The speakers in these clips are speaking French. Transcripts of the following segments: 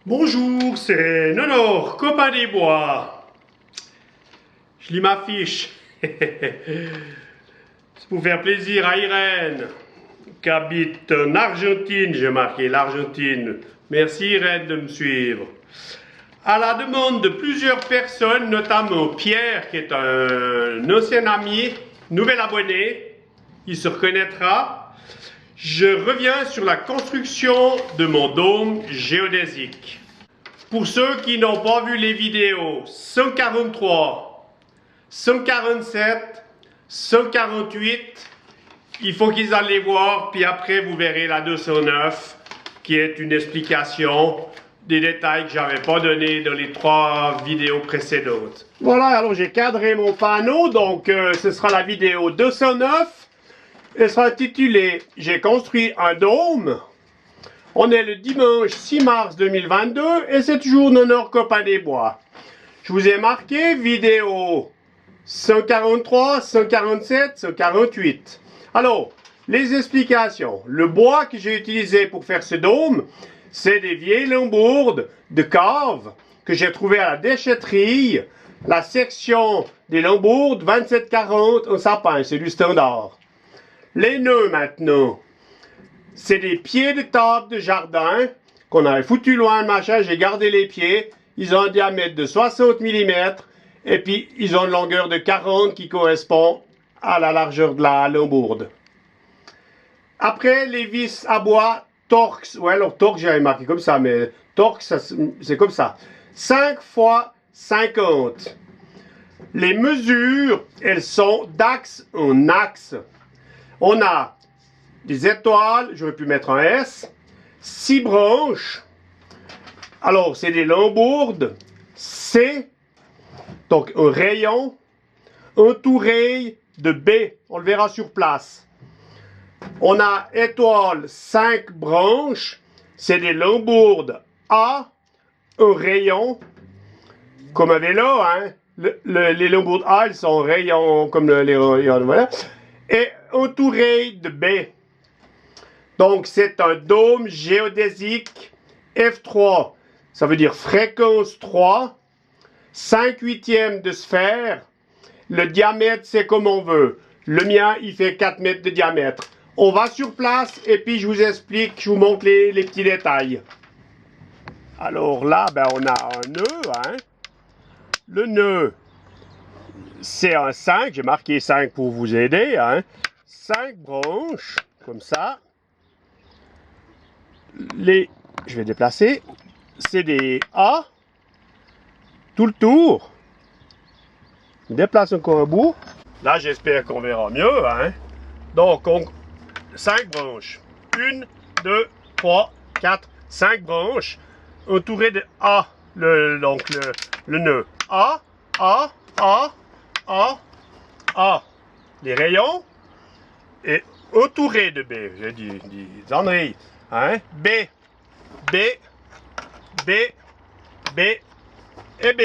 Bonjour, c'est Nonor, copain des bois. Je lis ma fiche. C'est pour faire plaisir à Irène, qui habite en Argentine. J'ai marqué l'Argentine. Merci Irène de me suivre. À la demande de plusieurs personnes, notamment Pierre, qui est un ancien ami, nouvel abonné, il se reconnaîtra. Je reviens sur la construction de mon dôme géodésique. Pour ceux qui n'ont pas vu les vidéos 143, 147, 148, il faut qu'ils aillent les voir, puis après vous verrez la 209, qui est une explication des détails que je n'avais pas donnés dans les 3 vidéos précédentes. Voilà, alors j'ai cadré mon panneau, donc ce sera la vidéo 209. Elle sera intitulée « J'ai construit un dôme ». On est le dimanche 6 mars 2022 et c'est toujours Nonor copain des bois. Je vous ai marqué vidéo 143, 147, 148. Alors, les explications. Le bois que j'ai utilisé pour faire ce dôme, c'est des vieilles lambourdes de cave que j'ai trouvé à la déchetterie. La section des lambourdes 2740 en sapin, c'est du standard. Les nœuds maintenant. C'est des pieds de table de jardin qu'on avait foutu loin de machin. J'ai gardé les pieds. Ils ont un diamètre de 60 mm et puis ils ont une longueur de 40 qui correspond à la largeur de la lambourde. Après, les vis à bois Torx. Ouais, alors Torx, j'avais marqué comme ça, mais Torx, c'est comme ça. 5 x 50. Les mesures, elles sont d'axe en axe. On a des étoiles, j'aurais pu mettre un S, 6 branches. Alors, c'est des lambourdes C, donc un rayon, entouré de B, on le verra sur place. On a étoile 5 branches, c'est des lambourdes A, un rayon, comme un vélo, hein. Les lambourdes A, elles sont rayons comme les rayons, voilà, et entouré de B. Donc, c'est un dôme géodésique F3. Ça veut dire fréquence 3, 5/8 de sphère. Le diamètre, c'est comme on veut. Le mien, il fait 4 mètres de diamètre. On va sur place et puis je vous explique, je vous montre les petits détails. Alors là, ben, on a un nœud. Hein. Le nœud, c'est un 5. J'ai marqué 5 pour vous aider. Hein. 5 branches, comme ça. Je vais déplacer, c'est des A, tout le tour. Je déplace encore un bout. Là, j'espère qu'on verra mieux. Hein. Donc, 5 branches. 1, 2, 3, 4, 5 branches entourées de A. Donc, le nœud. A, A, A, A, A. Les rayons. Et entouré de B. J'ai dit André. Hein? B, B, B, B et B.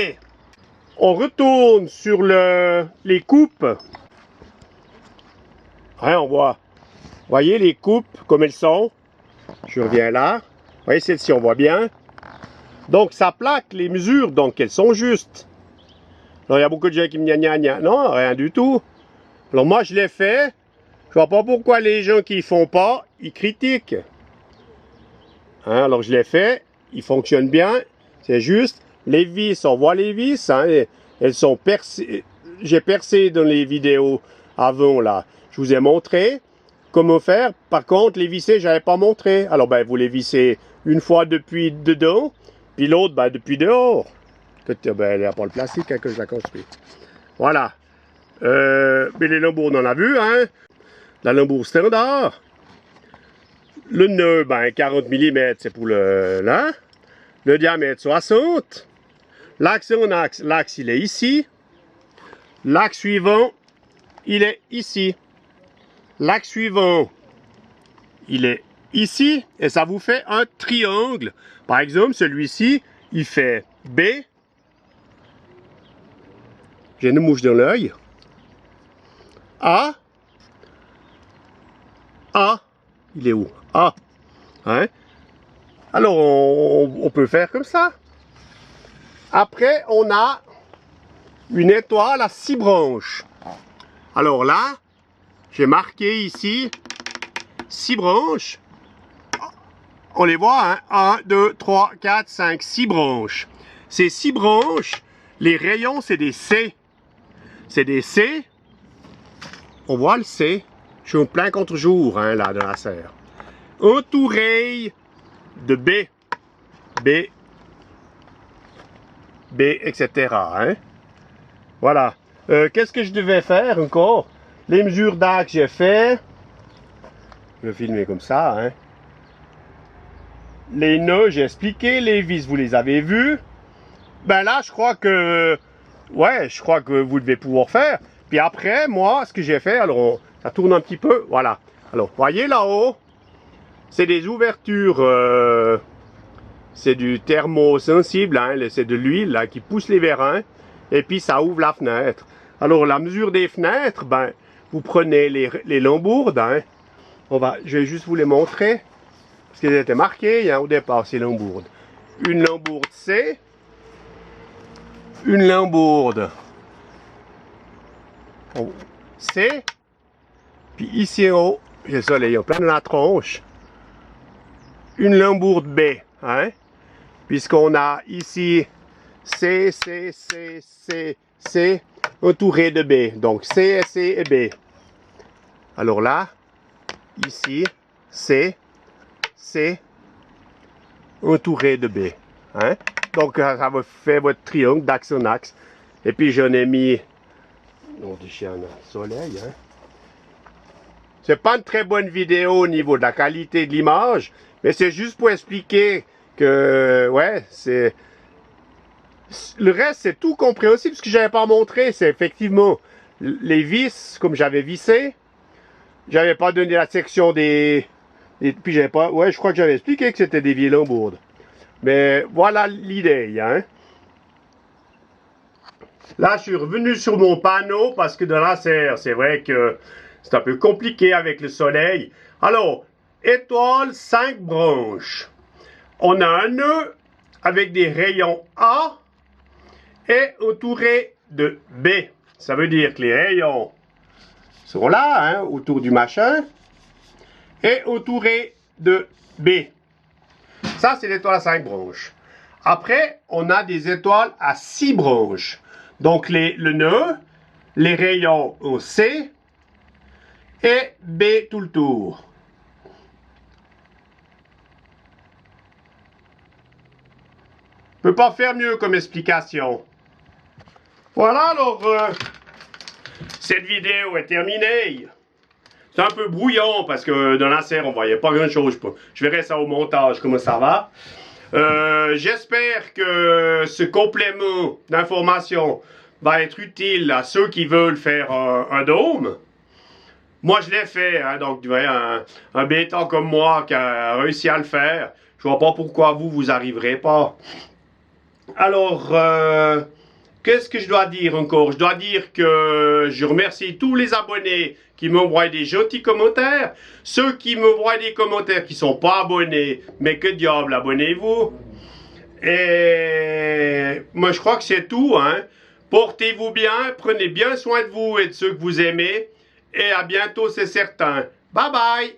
On retourne sur les coupes. Hein, on voit. Voyez les coupes comme elles sont. Je reviens là. Vous voyez celle-ci, on voit bien. Donc ça plaque les mesures, donc elles sont justes. Alors il y a beaucoup de gens qui me disent non, rien du tout. Alors moi je l'ai fait. Je vois pas pourquoi les gens qui ne font pas, ils critiquent. Hein, alors je l'ai fait, il fonctionne bien, c'est juste. Les vis, on voit les vis, hein, elles sont percées. J'ai percé dans les vidéos avant là. Je vous ai montré comment faire. Par contre, les vissés, je n'avais pas montré. Alors ben, vous les vissez une fois depuis dedans, puis l'autre ben, depuis dehors. Ben, il n'y a pas le plastique hein, que je l'ai construit. Voilà. Mais les lambourds, on en a vu, hein. La lambour standard. Le nœud, ben 40 mm, c'est pour là. Le diamètre 60. L'axe en axe, l'axe il est ici. L'axe suivant, il est ici. L'axe suivant, il est ici. Et ça vous fait un triangle. Par exemple, celui-ci, il fait B. J'ai une mouche dans l'œil. A. A. Il est où? A. Hein? Alors, on peut faire comme ça. Après, on a une étoile à 6 branches. Alors là, j'ai marqué ici 6 branches. On les voit, hein? 1, 2, 3, 4, 5, 6 branches. Ces 6 branches, les rayons, c'est des C. C'est des C. On voit le C. Je suis en plein contre-jour, hein, là, dans la serre. Entouré de B. B. B, etc. Hein? Voilà. Qu'est-ce que je devais faire encore? Les mesures d'axe, j'ai fait. Je vais filmer comme ça, hein? Les nœuds, j'ai expliqué. Les vis, vous les avez vus. Ben là, je crois que... Ouais, je crois que vous devez pouvoir faire. Puis après, moi, ce que j'ai fait, alors, ça tourne un petit peu. Voilà. Alors, voyez là-haut, c'est des ouvertures... c'est du thermosensible, hein, c'est de l'huile là, qui pousse les vérins. Et puis, ça ouvre la fenêtre. Alors, la mesure des fenêtres, ben, vous prenez les lambourdes. Hein. Je vais juste vous les montrer. Parce qu'elles étaient marquées hein, au départ, ces lambourdes. Une lambourde C. Une lambourde C. Puis ici en haut, j'ai le soleil en plein dans la tronche. Une lambourde B. Hein, puisqu'on a ici C, C, C, C, C, entouré de B. Donc C, C et B. Alors là, ici, C, C, entouré de B. Hein? Donc ça va faire votre triangle d'axe en axe. Et puis j'en ai mis... On dit un soleil. Hein? C'est pas une très bonne vidéo au niveau de la qualité de l'image, mais c'est juste pour expliquer que, ouais, c'est... Le reste, c'est tout compréhensible. Ce que j'avais pas montré, c'est effectivement les vis, comme j'avais vissé. J'avais pas donné la section des puis j'avais pas... Ouais, je crois que j'avais expliqué que c'était des vieilles lambourdes. Mais voilà l'idée, hein. Là, je suis revenu sur mon panneau parce que dans la serre, c'est vrai que c'est un peu compliqué avec le soleil. Alors, étoile, 5 branches. On a un nœud avec des rayons A et entouré de B. Ça veut dire que les rayons sont là, hein, autour du machin, et entouré de B. Ça, c'est l'étoile à 5 branches. Après, on a des étoiles à 6 branches. Donc, le nœud, les rayons au C et B tout le tour. Je ne peux pas faire mieux comme explication. Voilà, alors, cette vidéo est terminée. C'est un peu brouillon parce que dans la serre, on ne voyait pas grand-chose. Je verrai ça au montage, comment ça va. J'espère que ce complément d'information va être utile à ceux qui veulent faire un dôme. Moi, je l'ai fait, hein, donc, vous voyez, un béton comme moi qui a réussi à le faire. Je vois pas pourquoi vous arriverez pas. Alors, qu'est-ce que je dois dire encore? Je dois dire que je remercie tous les abonnés qui m'envoient des gentils commentaires. Ceux qui m'envoient des commentaires qui ne sont pas abonnés, mais que diable, abonnez-vous. Et moi, je crois que c'est tout. Hein. Portez-vous bien, prenez bien soin de vous et de ceux que vous aimez. Et à bientôt, c'est certain. Bye bye!